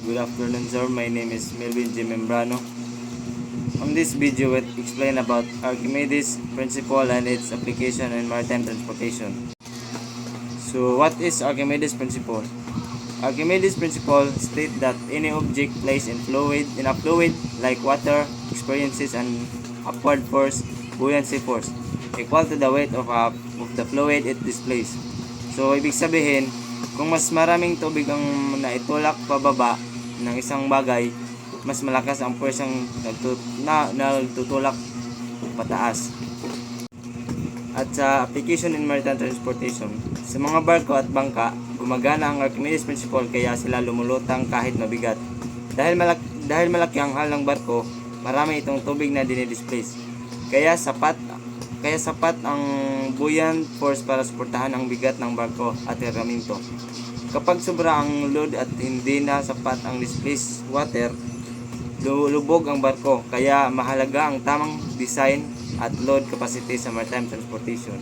Good afternoon, sir. My name is Melvin J. Membrano. On this video, we'll explain about Archimedes' principle and its application in maritime transportation. So, what is Archimedes' principle? Archimedes' principle states that any object placed in a fluid like water experiences an upward force, buoyancy force, equal to the weight of the fluid it displays. So, ibig sabihin, kung mas maraming tubig ang naitulak pababa ng isang bagay, mas malakas ang puwersang nagtutulak pataas. At sa application in maritime transportation, sa mga barko at bangka, gumagana ang Archimedes principle kaya sila lumulutang kahit mabigat. Dahil malaki ang hal ng barko, marami itong tubig na dinidisplace. Kaya sapat ang buoyant force para suportahan ang bigat ng barko at kargamento. Kapag sobra ang load at hindi na sapat ang displaced water, lulubog ang barko. Kaya mahalaga ang tamang design at load capacity sa maritime transportation.